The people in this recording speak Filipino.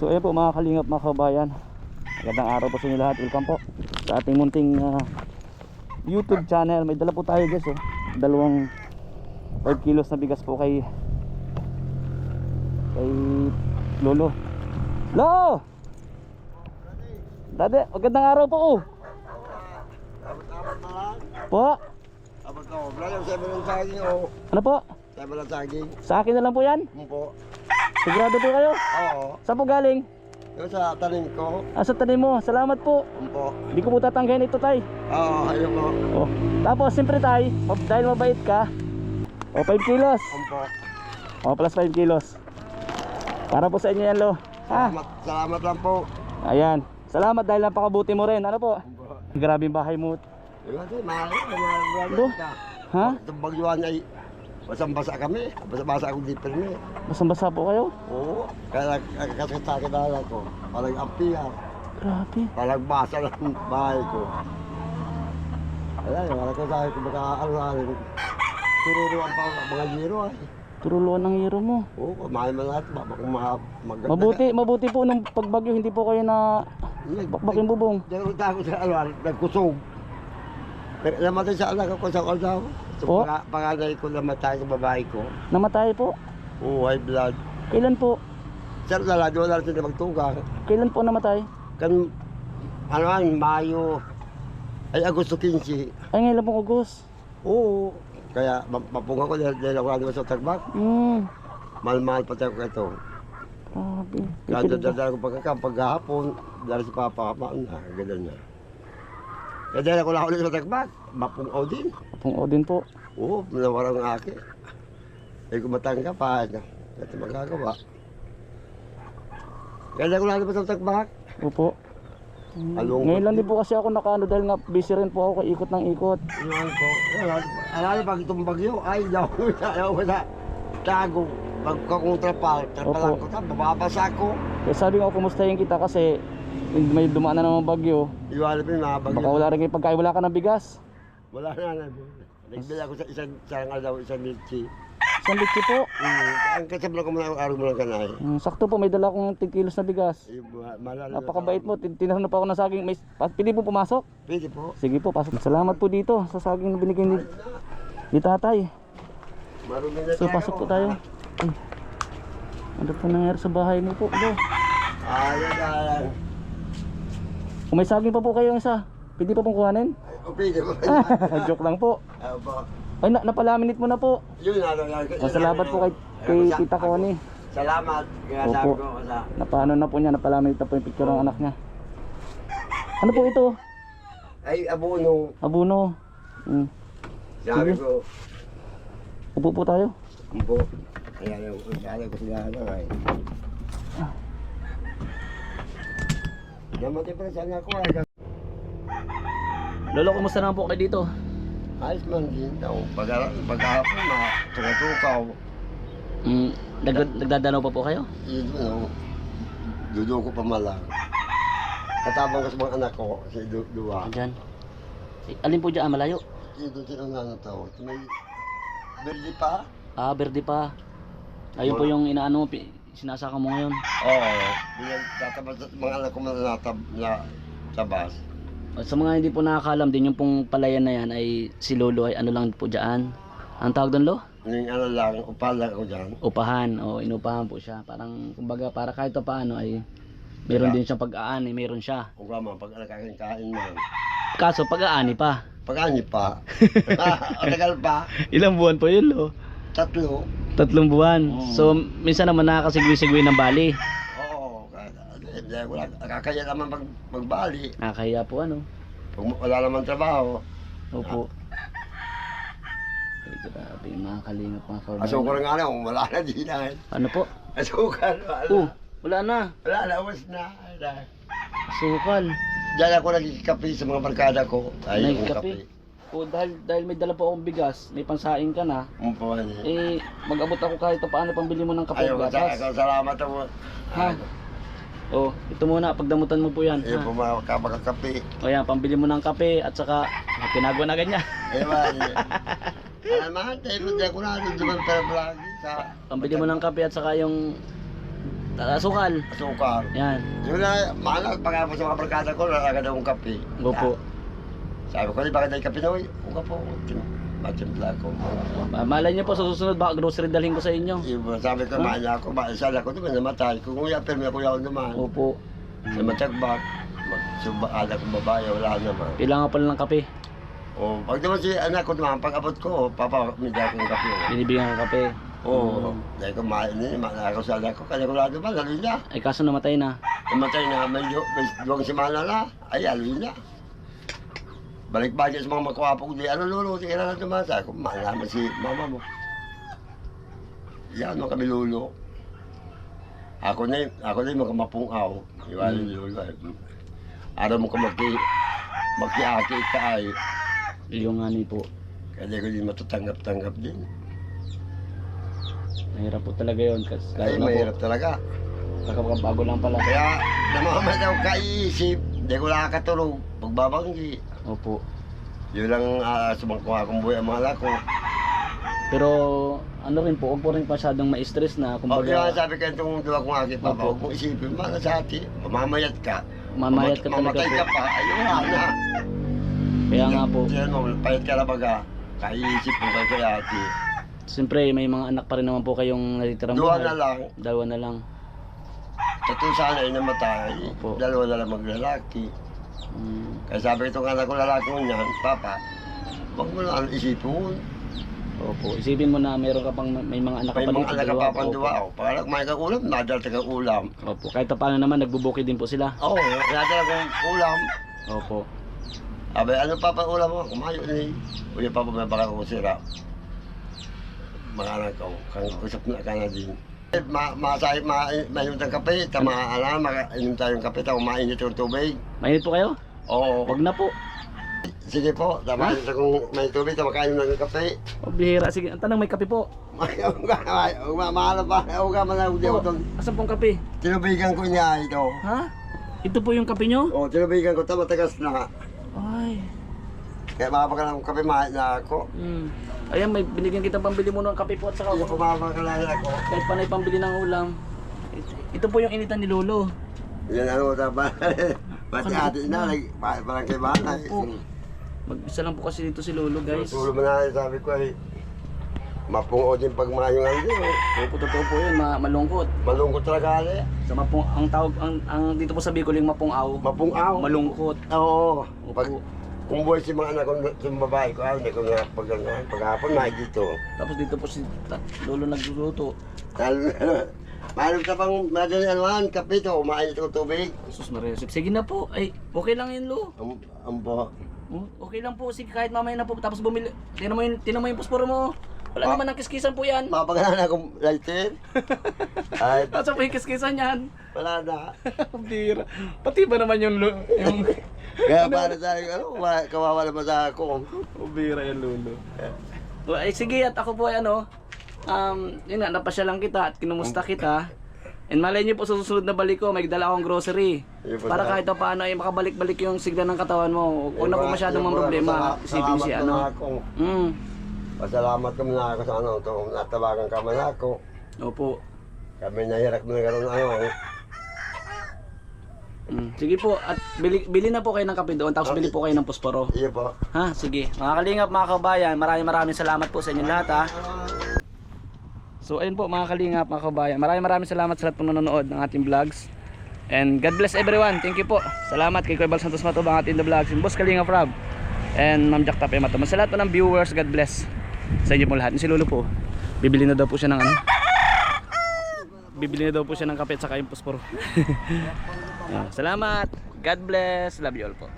So ayan po mga kalingap, mga kabayan, magandang araw po sa inyo lahat. Welcome po sa ating munting YouTube channel. May dala po tayo guys, oh. Dalawang 5 kilos na bigas po kay Lolo. Lo! Dade, magandang araw po, oh. Abot-abot na lang. Po? Abot ko. Wala yung sabi ng saging o. Ano po? Sabi ng saging. Sa akin na lang po yan? Po. Sigurado po kayo? Oo. Saan po galing? Yung sa tanim ko. Sa tanim mo. Salamat po. Po. Hindi ko po tatanggahin ito, tay. Oo, ayun po. Oh. Tapos siyempre tay, dahil mabait ka, 5 kilos. Po. Plus 5 kilos. Para po sa inyo yan, Lo. Salamat lang po. Ayan. Salamat dahil napakabuti mo rin. Ano po? Po. Grabe yung bahay mo. Yung kasi mahal Do? ka. Ha? Itong bagyuan ay basang-basa kami. Basa-basa akong dipper niya. Basang-basa po kayo? Oo. Kaya kasakit-sakit ko. Parang ampiya. Grabe. Parang basa ng bahay ko. Ayan, wala ko sabi ko baka ano-ano. Tururuan pa mga giro ay. Turuluan ng hero mo. Oo, kumain mo lahat. Mabuti po nung pagbagyo hindi po kayo na bakbaking bubong. Dahil ko sa alwan, nagkusog. Namatay sa anak ko sa kaldaw. Po? Panganay ko namatay sa babae ko. Namatay po. Oo, high blood. Kailan po? Sir, nalado na sila magtugang. Kailan po namatay? Kan, ano yan, Mayo. Ay, Agosto 15. Ay ngayon pong August. Oo. Kaya mapunga ko dahil ako naman sa tagbak. Mahal-mahal pati ako ito. Grabe. Kaya dadala ko paghahapon, dahil si Papa kamaan na, gano'n na. Kaya dahil ako lang ulit sa tagbak, mapungaw din. Pong Odin po. Oo, nawarang ng aki. Eh kung matangga pa, ito magagawa. Kaya dahil ko lang ulit sa tagbak. Opo. Along Ngayon lang din po kasi ako nakaano dahil nga busy rin po ako kay ikot ng ikot. Inuan ko. Alala pag itong bagyo, ay daw ko sa tago. Pagkakontrapal, trapalan ko, bababasa ko. Kaya sabi ko kumustahin kita kasi may dumaan na naman bagyo. Iwala pa yung mga bagyo. Baka wala rin kayo pagkain, wala ka ng bigas. Wala na. Nagbila ako sa isang daw, isang milchi. Isang litsi po. Ang kasabla ko muna araw mo lang kanay. Sakto po, may dala akong 10 kilos na bigas. Napakabait mo, tinanong pa ako ng saging. Pili po pumasok? Pwede po. Sige po, pasok. Salamat po dito sa saging na binigay ni tatay. Marunong na So pasok po tayo. Ay, ano po nangyari sa bahay mo po? Ano? Ayan. Kung may saging pa po kayo isa, pwede pa pong kuhanin? Pwede po. Joke lang po. Opo. Ay, napalaminate mo na po. Yun, Salamat po kay Tita Connie. Salamat. Kaya Opo. sabi ko sa... Napaano na po niya, napalaminate na po yung picture ng anak niya. Ano po ito? Ay, abono. Abuno. Sabi Sige. ko, Upo po tayo. ambo. Kaya sabi ko sila ay. Namatay pa sa anak ko ay. Lolo, kumusta naman po kayo dito? Ayos man din daw. Pag-ahapon na tuka-tukaw. Nagdadanaw pa po kayo? Yun ano, dudo ko pa malang. Katabang ko sa mga anak ko, si Dua. Diyan. Alin po dyan? Malayo? Dito sila na tao. May birdi pa? Verde pa. Ayun po yung inaano, sinasaka mo ngayon. Oo. Yan, tatabas mga anak ko na tabas. Sa mga hindi po nakakalam din, yung pong palayan na yan ay si Lolo ay ano lang po dyan. Ang tawag doon, Lo? Yung ano lang, upal lang ako dyan. Upahan, o inupahan po siya. Parang, kumbaga, para kahit pa paano ay meron din siyang pag-aani, meron siya. Kung kama, pag kain man. Kaso, pag-aani pa. Pag-ani pa. Tagal pa. Ilang buwan po yun, Lo? 3. 3 buwan. So, minsan naman nakakasigwi-sigwi ng bali. Oo. Hindi ko lang. Kakaya naman magbali. Nakakahiya po, ano? Pag wala naman trabaho. Opo. Ay, grabe, mga kalingap, mga kababayan. Asukal nga lang, wala na din na. Ano po? Asukal, wala. Wala na. Wala na, was na. Sukal. Diyan ako nagkikape sa mga barkada ko. Ay, yung kape. Dahil may dala po akong bigas, may pansaing ka na, mag-abot ako kahit paano pambili mo ng kape at gatas. Salamat ako. Ha? Ito muna, pagdamutan mo po yan. Iyo po mga kape. O yan, pambili mo ng kape at saka tinago na ganyan. Alaman, tayo mo ko na rin naman pala lagi sa... Pambili mo ng kape at saka yung Asukal. asukal. Yan. Yun na, mahal, pag ako sa mga barkada ko, lalagad akong kape. Opo. Sabi ko, bakit tayo kape na, uga po. Matimpla ko. Malay niyo po sa susunod baka grocery dalhin ko sa inyo. Sabi ko, mahal ako, mahal ako naman namatay. Kung kuya, pero may kuya ako naman. Opo. Sa matyagbak, magsubaala kong babae, wala naman. Kailangan pala ng kape. O, pag naman si anak ko naman, pag abot ko, papa, may dahil kong kape. Binibigyan ng kape. Oo, dahil ko mahal ako sa anak ko, kaya ko lang naman, lalo na. Ay kaso namatay na. Namatay na, may duwang semana na, ay, lalo na. Balik-balik sa mga makwapo ko, di ano lolo, di kailangan naman sa ako, mahal naman si mama mo. Yan, mga kami lolo. Ako na yung makamapung-aw. Iwala yung lolo. Araw mo ka magkiaki ka ay. Yung ani po. Kaya di ko din matatanggap-tanggap din. Mahirap po talaga yun. Kasi Ay, mahirap talaga. Bago lang pala. Kaya namamat ako kaisip, di ko nakakatulog, pagbabanggi. Opo. Yun lang sumangkuha kong buhay ang mga anak ko. Pero ano rin po, huwag po rin masyadong ma-stress na Kaya kumbaga sabi ko itong duwa kong aking papa, huwag mong isipin, mga sa atin, mamamayat ka. mamayat ka talaga Mamatay ka po. pa, ay wala na. Kaya nga po, Yan mo, payat ka na baga, kaisip mo kayo kay ate. siyempre may mga anak pa rin naman po kayong natitirang Duwa na lang, Dalawa na lang. tatlo sana ay namatay, Opo. dalawa na lang maglalaki. Mm, Kaya sabi ko itong anak ko lalaki mo niyan, papa, huwag mo na isipin. opo. Isipin mo na meron ka pang may mga anak ka May pa mga dito, anak ka dalawa. pa pang duwa, pag kumain ka ulam, nadal ka ulam. Opo. Kahit pa paano naman nagbubukid din po sila. Oo, nadal akong ulam. Opo. Abay, ano pa pa ulam mo? Kumayo ni. Uya pa pa may baka ko sira. Mga anak ko, kang usap na ka na din. Mainit ang kape, mainit tayong kape, mainit yung tubig. Mainit po kayo? Oo. Wag na po. Sige po, tama sa kung may tubig, makain ng kape. O bihira. Sige, ang tanong may kape po. Mahalo pa, huwag ka man ako Po, dito. asan pong kape? Tinubigan ko niya ito. Ha? Ito po yung kape nyo? Oo, tinubigan ko, matagas na. Ay. Kaya makapagkalang ng kape, mahal na ako. Ayan, may binigyan kita pambili mo ng kape po at saka Kaya pumapagkalang ako. kahit panay pambili ng ulam. Ito po yung initan ni Lolo. Yan ano, tama. Pati ate na, parang kay Banay. Opo. Mag-isa lang po kasi dito si Lolo, guys. Sulo mo na, sabi ko ay, mapungo din pag mayungan din. Opo, totoo po yun, malungkot. Malungkot talaga ali. Sa mapung, ang tawag, ang dito po sa Bicol yung mapungaw. Mapungaw. Malungkot. Oo. Pag, Opo. kung buhay si mga anak ko, yung babae ko, hindi ko nga paghapon na dito. Tapos dito po si Lolo nagluluto. Mayroon ka pang madali anuhan, kape to, umainit ko tubig. Sus Maria, sige na po. Ay, okay lang yun, Lo. Ambo. Okay lang po, sige kahit mamaya na po. Tapos bumili, tinan mo yung pusporo mo. Wala Ah. naman ang kiskisan po yan. Mapagana akong lighter. Ay, Nasa po yung kiskisan yan. wala na. Bira. Pati ba naman yung Kaya para sa akin, kawawa naman sa ako. bira yung Lolo. Ay sige, at ako po ay yun nga, napasya lang kita at kinumusta kita. And malay niyo po sa susunod na balik ko, may dala akong grocery. Para kahit pa paano ay makabalik-balik yung sigla ng katawan mo. Huwag na po masyadong mga problema. Isipin si Pasalamat kami na ako sa ito. Natawagan ka man ako. Opo. Kami nahirak mo na gano'n Sige po, at bili na po kayo ng kape doon, tapos bili po kayo ng posporo. Iyo po. Ha, sige. Mga kalingap, mga kabayan, maraming salamat po sa inyo lahat ha. So ayun po mga kalingap, mga kabayan, maraming salamat sa lahat po nanonood ng ating vlogs. And God bless everyone. Thank you po. Salamat kay Kuya Bal Santos Matubang ating the vlogs. And Boss Kalingap Rob. And Ma'am Jack Tapia Matubang. Sa lahat po ng viewers, God bless sa inyo po lahat. Si Lolo po, bibili na daw po siya ng bibili na daw po siya ng kape at saka yung posporo. Salamat. God bless. Love you all po.